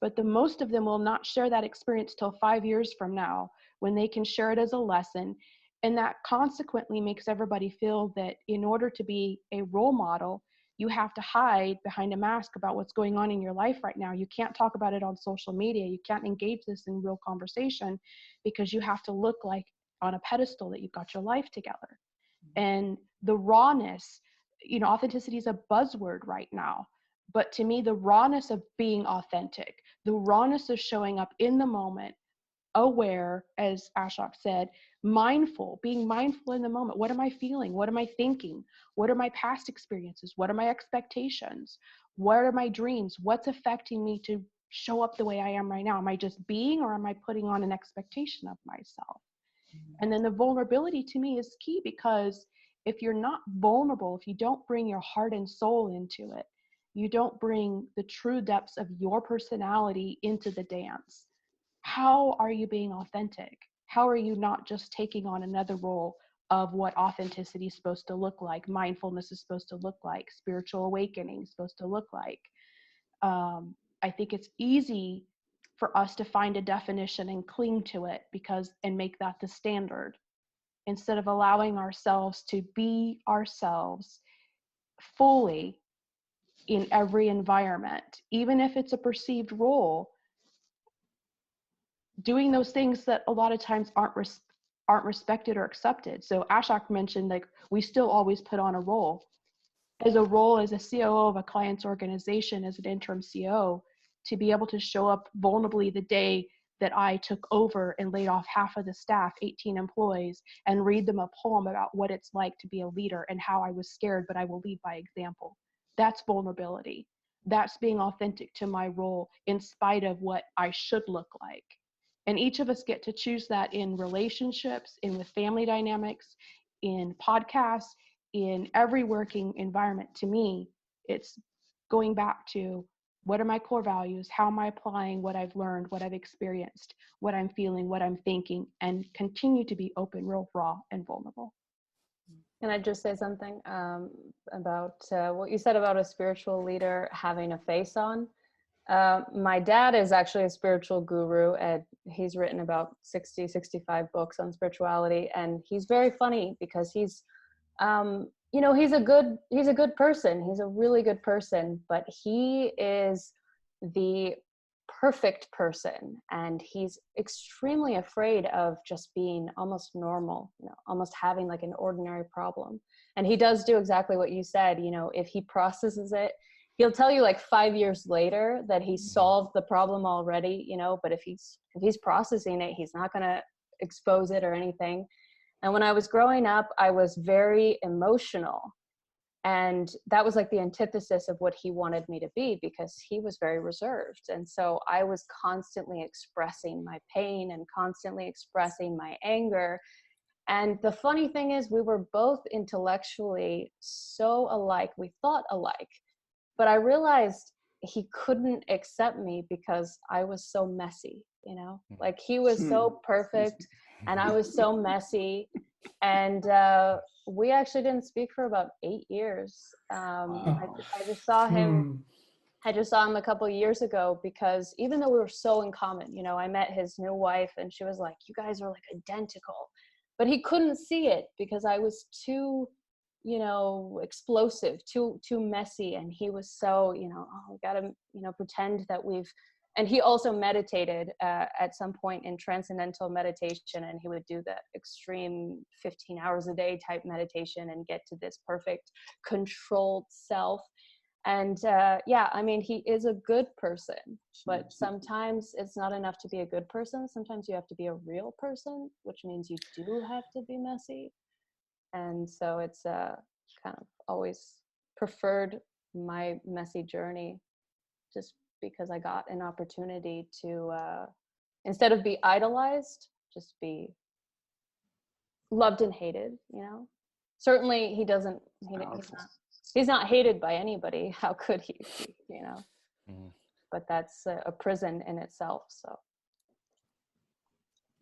Speaker 5: but the most of them will not share that experience till 5 years from now, when they can share it as a lesson. And that consequently makes everybody feel that in order to be a role model, you have to hide behind a mask about what's going on in your life right now. You can't talk about it on social media. You can't engage this in real conversation because you have to look like on a pedestal that you've got your life together. And the rawness, authenticity is a buzzword right now. But to me, the rawness of being authentic, the rawness of showing up in the moment, aware, as Ashok said, mindful, being mindful in the moment. What am I feeling? What am I thinking? What are my past experiences? What are my expectations? What are my dreams? What's affecting me to show up the way I am right now? Am I just being, or am I putting on an expectation of myself? And then the vulnerability to me is key, because if you're not vulnerable, if you don't bring your heart and soul into it, you don't bring the true depths of your personality into the dance, how are you being authentic? How are you not just taking on another role of what authenticity is supposed to look like, mindfulness is supposed to look like, spiritual awakening is supposed to look like? I think it's easy for us to find a definition and cling to it and make that the standard, instead of allowing ourselves to be ourselves fully in every environment, even if it's a perceived role, doing those things that a lot of times aren't respected or accepted. So Ashok mentioned, like, we still always put on a role. As a role as a COO of a client's organization, as an interim COO, to be able to show up vulnerably the day that I took over and laid off half of the staff, 18 employees, and read them a poem about what it's like to be a leader and how I was scared, but I will lead by example. That's vulnerability. That's being authentic to my role in spite of what I should look like. And each of us get to choose that in relationships, with family dynamics, in podcasts, in every working environment. To me, it's going back to what are my core values? How am I applying what I've learned, what I've experienced, what I'm feeling, what I'm thinking, and continue to be open, real, raw, and vulnerable.
Speaker 4: Can I just say something about what you said about a spiritual leader having a face on? My dad is actually a spiritual guru, and he's written about 65 books on spirituality. And he's very funny because he's, he's a good person. He's a really good person, but he is the perfect person. And he's extremely afraid of just being almost normal, almost having like an ordinary problem. And he does do exactly what you said. If he processes it, he'll tell you like 5 years later that he solved the problem already, but if he's processing it, he's not going to expose it or anything. And when I was growing up, I was very emotional. And that was like the antithesis of what he wanted me to be, because he was very reserved. And so I was constantly expressing my pain and constantly expressing my anger. And the funny thing is, we were both intellectually so alike. We thought alike. But I realized he couldn't accept me because I was so messy, like he was so perfect and I was so messy. And we actually didn't speak for about 8 years. I just saw him. I just saw him a couple of years ago, because even though we were so in common, I met his new wife and she was like, you guys are like identical. But he couldn't see it because I was too explosive, too messy. And he was so, we gotta, pretend that and he also meditated at some point in transcendental meditation, and he would do that extreme 15 hours a day type meditation and get to this perfect controlled self. And he is a good person, but sometimes it's not enough to be a good person. Sometimes you have to be a real person, which means you do have to be messy. And so it's kind of always preferred my messy journey, just because I got an opportunity to, instead of be idolized, just be loved and hated, Certainly he's not hated by anybody. How could he, But that's a prison in itself, so.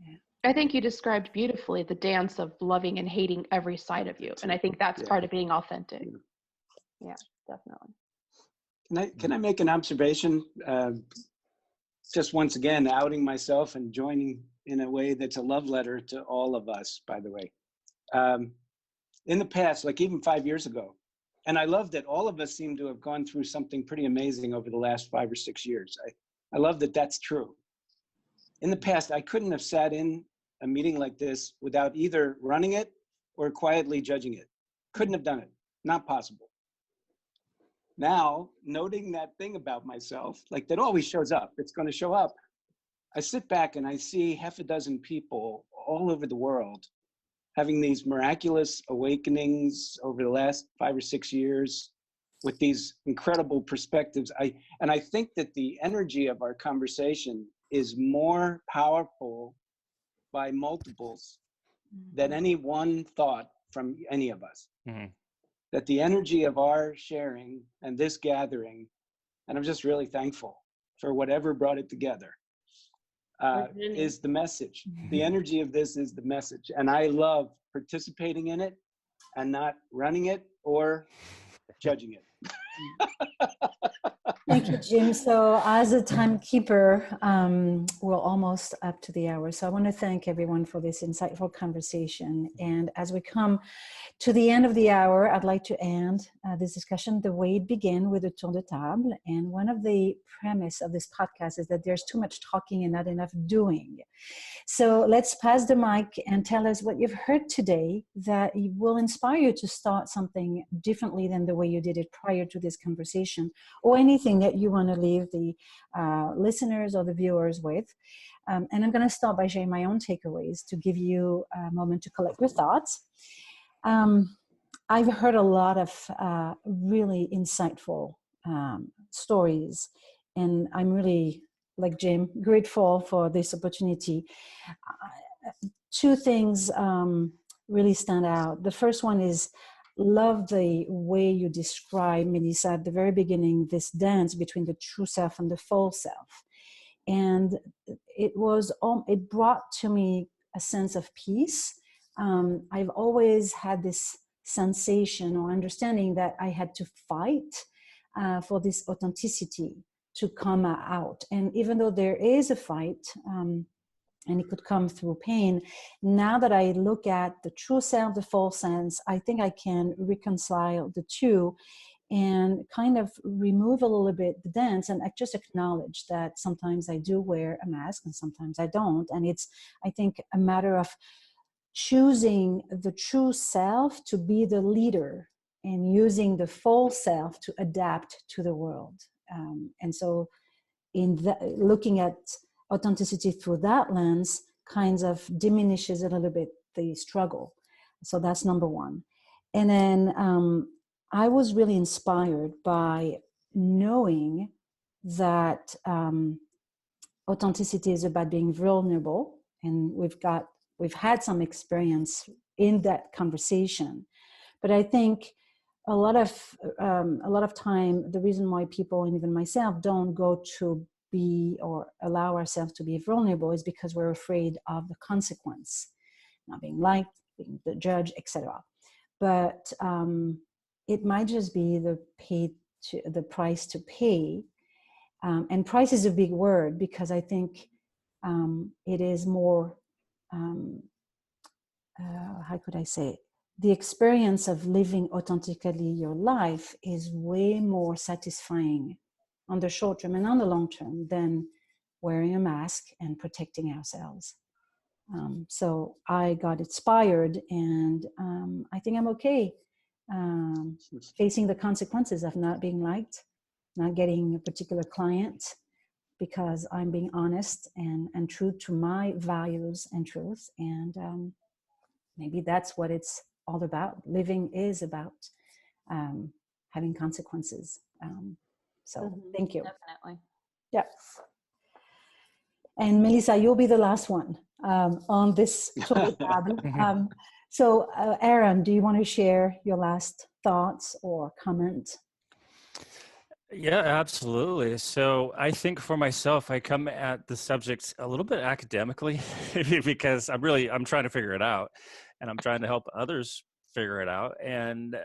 Speaker 5: Yeah. I think you described beautifully the dance of loving and hating every side of you. And I think that's part of being authentic.
Speaker 4: Yeah, definitely.
Speaker 2: Can I make an observation? Just once again, outing myself and joining in a way that's a love letter to all of us, by the way. In the past, like even 5 years ago, and I love that all of us seem to have gone through something pretty amazing over the last 5 or 6 years. I love that that's true. In the past, I couldn't have sat in a meeting like this without either running it or quietly judging it. Couldn't have done it. Not possible. Now, noting that thing about myself, like that always shows up, it's going to show up. I sit back and I see half a dozen people all over the world having these miraculous awakenings over the last 5 or 6 years with these incredible perspectives. And I think that the energy of our conversation is more powerful by multiples than any one thought from any of us. Mm-hmm. That the energy of our sharing and this gathering, and I'm just really thankful for whatever brought it together, is the message. The energy of this is the message. And I love participating in it and not running it or judging it.
Speaker 1: Thank you, Jim. So as a timekeeper, we're almost up to the hour. So I want to thank everyone for this insightful conversation. And as we come to the end of the hour, I'd like to end this discussion the way it began, with a tour de table. And one of the premise of this podcast is that there's too much talking and not enough doing. So let's pass the mic and tell us what you've heard today that will inspire you to start something differently than the way you did it prior to this conversation, or anything that you want to leave the listeners or the viewers with. And I'm going to start by sharing my own takeaways to give you a moment to collect your thoughts. I've heard a lot of really insightful stories, and I'm really, like Jim, grateful for this opportunity. Two things really stand out. The first one is love the way you describe, Melissa, at the very beginning, this dance between the true self and the false self. And it brought to me a sense of peace. I've always had this sensation or understanding that I had to fight for this authenticity to come out. And even though there is a fight, and it could come through pain, now that I look at the true self, the false sense, I think I can reconcile the two and kind of remove a little bit the dance, and I just acknowledge that sometimes I do wear a mask and sometimes I don't. And it's, I think, a matter of choosing the true self to be the leader and using the false self to adapt to the world. And so looking at authenticity through that lens kind of diminishes a little bit the struggle. So that's number one. And then I was really inspired by knowing that authenticity is about being vulnerable, and we've had some experience in that conversation. But I think a lot of time, the reason why people, and even myself, don't go to be or allow ourselves to be vulnerable is because we're afraid of the consequence, not being liked, being the judge, etc. But it might just be the price to pay. And price is a big word, because I think it is more, how could I say it? The experience of living authentically your life is way more satisfying on the short term and on the long term than wearing a mask and protecting ourselves. So I got inspired, and I think I'm okay facing the consequences of not being liked, not getting a particular client, because I'm being honest and true to my values and truth. And maybe that's what it's all about. Living is about having consequences. So thank you.
Speaker 4: Definitely.
Speaker 1: Yeah. And Melissa, you'll be the last one on this total tab. So Aaron, do you want to share your last thoughts or comment?
Speaker 3: Yeah, absolutely. So I think for myself, I come at the subject a little bit academically because I'm trying to figure it out, and I'm trying to help others figure it out. And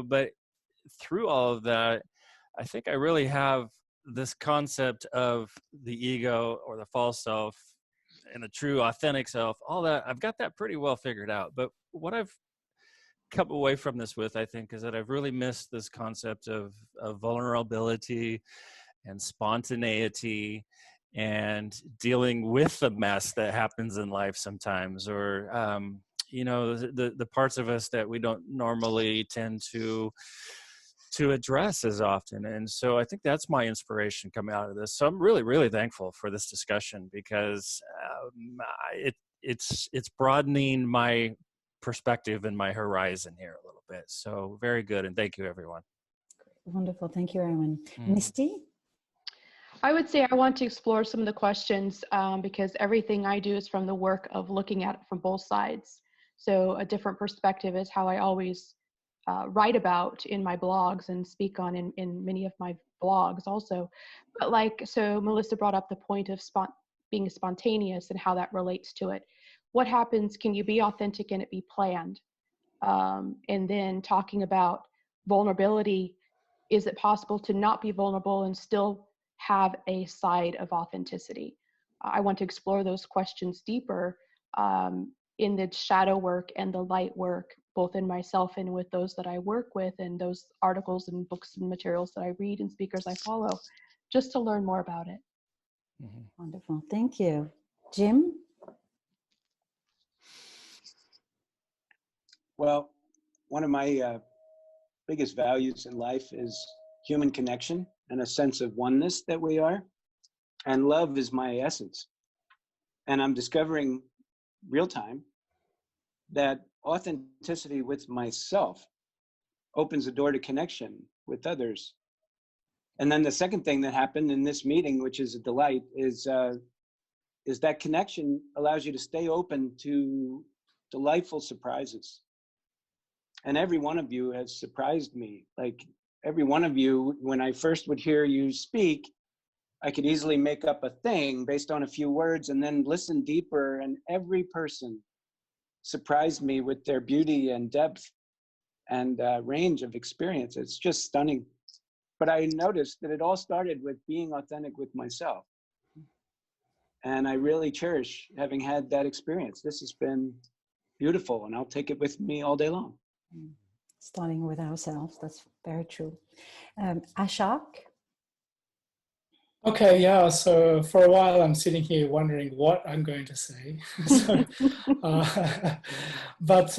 Speaker 3: but through all of that, I think I really have this concept of the ego or the false self and the true authentic self, all that. I've got that pretty well figured out. But what I've come away from this with, I think, is that I've really missed this concept of vulnerability and spontaneity and dealing with the mess that happens in life sometimes, or the parts of us that we don't normally tend to address as often. And so I think that's my inspiration coming out of this. So I'm really, really thankful for this discussion, because it's broadening my perspective and my horizon here a little bit. So very good. And thank you, everyone.
Speaker 1: Wonderful. Thank you, Aaron. Misty?
Speaker 5: I would say I want to explore some of the questions because everything I do is from the work of looking at it from both sides. So a different perspective is how I always write about in my blogs and speak on in many of my blogs also. But so Melissa brought up the point of being spontaneous and how that relates to it. What happens, can you be authentic and it be planned? And then talking about vulnerability, is it possible to not be vulnerable and still have a side of authenticity? I want to explore those questions deeper in the shadow work and the light work, both in myself and with those that I work with, and those articles and books and materials that I read and speakers I follow, just to learn more about it.
Speaker 1: Wonderful. Thank you. Jim?
Speaker 2: Well, one of my biggest values in life is human connection and a sense of oneness that we are. And love is my essence. And I'm discovering real time that authenticity with myself opens the door to connection with others. And then the second thing that happened in this meeting, which is a delight, is that connection allows you to stay open to delightful surprises. And every one of you has surprised me. Like every one of you, when I first would hear you speak, I could easily make up a thing based on a few words and then listen deeper. And every person surprised me with their beauty and depth and range of experience. It's just stunning. But I noticed that it all started with being authentic with myself. And I really cherish having had that experience. This has been beautiful, and I'll take it with me all day long.
Speaker 1: Starting with ourselves, that's very true. Ashok?
Speaker 6: Okay, yeah, so for a while I'm sitting here wondering what I'm going to say. So, but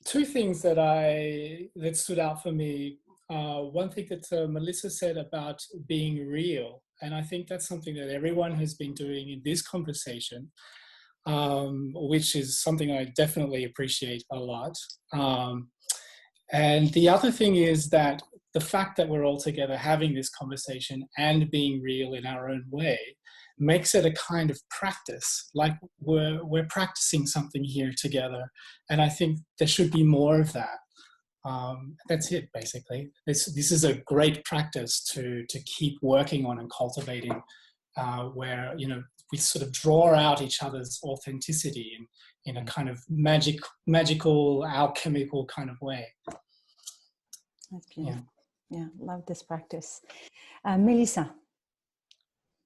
Speaker 6: two things that stood out for me. One thing that Melissa said about being real, and I think that's something that everyone has been doing in this conversation, which is something I definitely appreciate a lot. And the other thing is that the fact that we're all together having this conversation and being real in our own way makes it a kind of practice, like we're practicing something here together. And I think there should be more of that. That's it, basically. This is a great practice to keep working on and cultivating, where, you know, we sort of draw out each other's authenticity in a kind of magical, alchemical kind of way.
Speaker 1: That's beautiful. Yeah, love this practice. Melissa.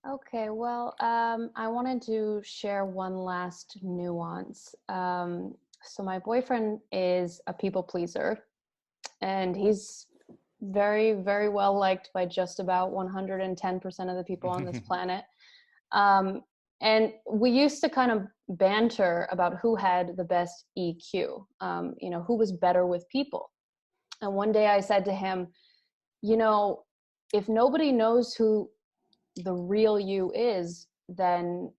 Speaker 4: Okay, well, I wanted to share one last nuance. So my boyfriend is a people pleaser, and he's very, very well liked by just about 110% of the people on this planet. And we used to kind of banter about who had the best EQ, you know, who was better with people. And one day I said to him, you know, if nobody knows who the real you is, then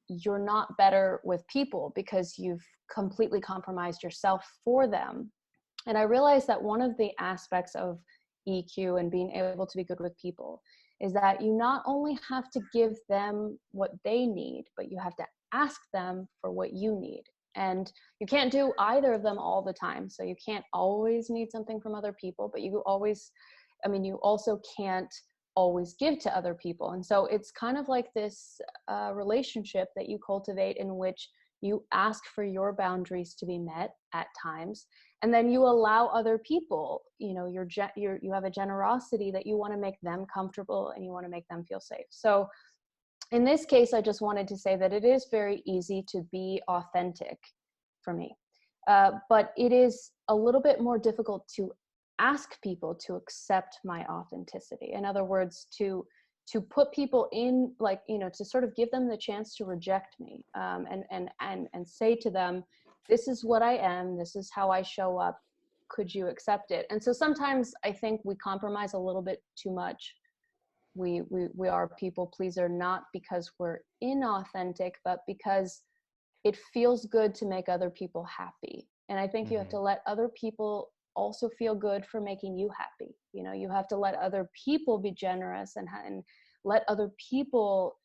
Speaker 4: you're not better with people because you've completely compromised yourself for them. And I realized that one of the aspects of EQ and being able to be good with people is that you not only have to give them what they need, but you have to ask them for what you need. And you can't do either of them all the time. So you can't always need something from other people, but you also can't always give to other people. And so it's kind of like this relationship that you cultivate in which you ask for your boundaries to be met at times, and then you allow other people, you know, you have a generosity that you want to make them comfortable and you want to make them feel safe. So in this case, I just wanted to say that it is very easy to be authentic for me, but it is a little bit more difficult to ask people to accept my authenticity. In other words, to put people in, like, you know, to sort of give them the chance to reject me, and say to them, this is what I am, this is how I show up, could you accept it? And so sometimes I think we compromise a little bit too much. We are a people pleaser, not because we're inauthentic, but because it feels good to make other people happy. And I think you have to let other people also feel good for making you happy. You know, you have to let other people be generous and let other people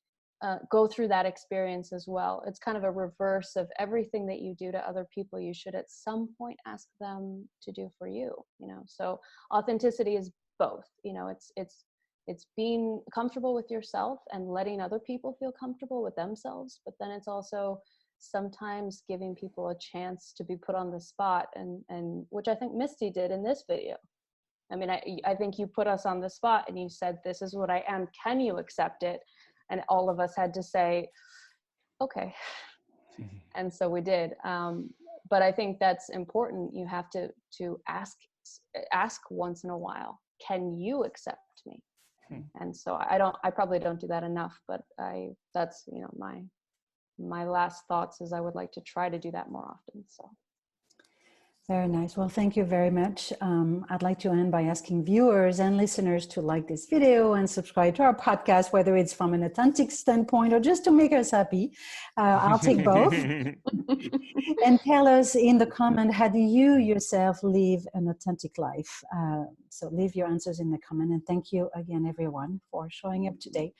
Speaker 4: go through that experience as well. It's kind of a reverse of everything that you do to other people. You should at some point ask them to do for you, you know? So authenticity is both, you know, it's being comfortable with yourself and letting other people feel comfortable with themselves. But then it's also sometimes giving people a chance to be put on the spot, and which I think Misty did in this video. I mean, I think you put us on the spot and you said, this is what I am, can you accept it? And all of us had to say, okay. And so we did. But I think that's important. You have to ask once in a while, can you accept me? And so I probably don't do that enough, but that's, you know, my last thoughts is I would like to try to do that more often. So.
Speaker 1: Very nice. Well, thank you very much. I'd like to end by asking viewers and listeners to like this video and subscribe to our podcast, whether it's from an authentic standpoint or just to make us happy. I'll take both. And tell us in the comment, how do you yourself live an authentic life? So leave your answers in the comment. And thank you again, everyone, for showing up today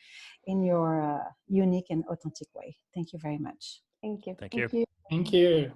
Speaker 1: in your unique and authentic way. Thank you very much.
Speaker 4: Thank you.
Speaker 3: Thank you.
Speaker 4: Thank you.
Speaker 6: Thank you.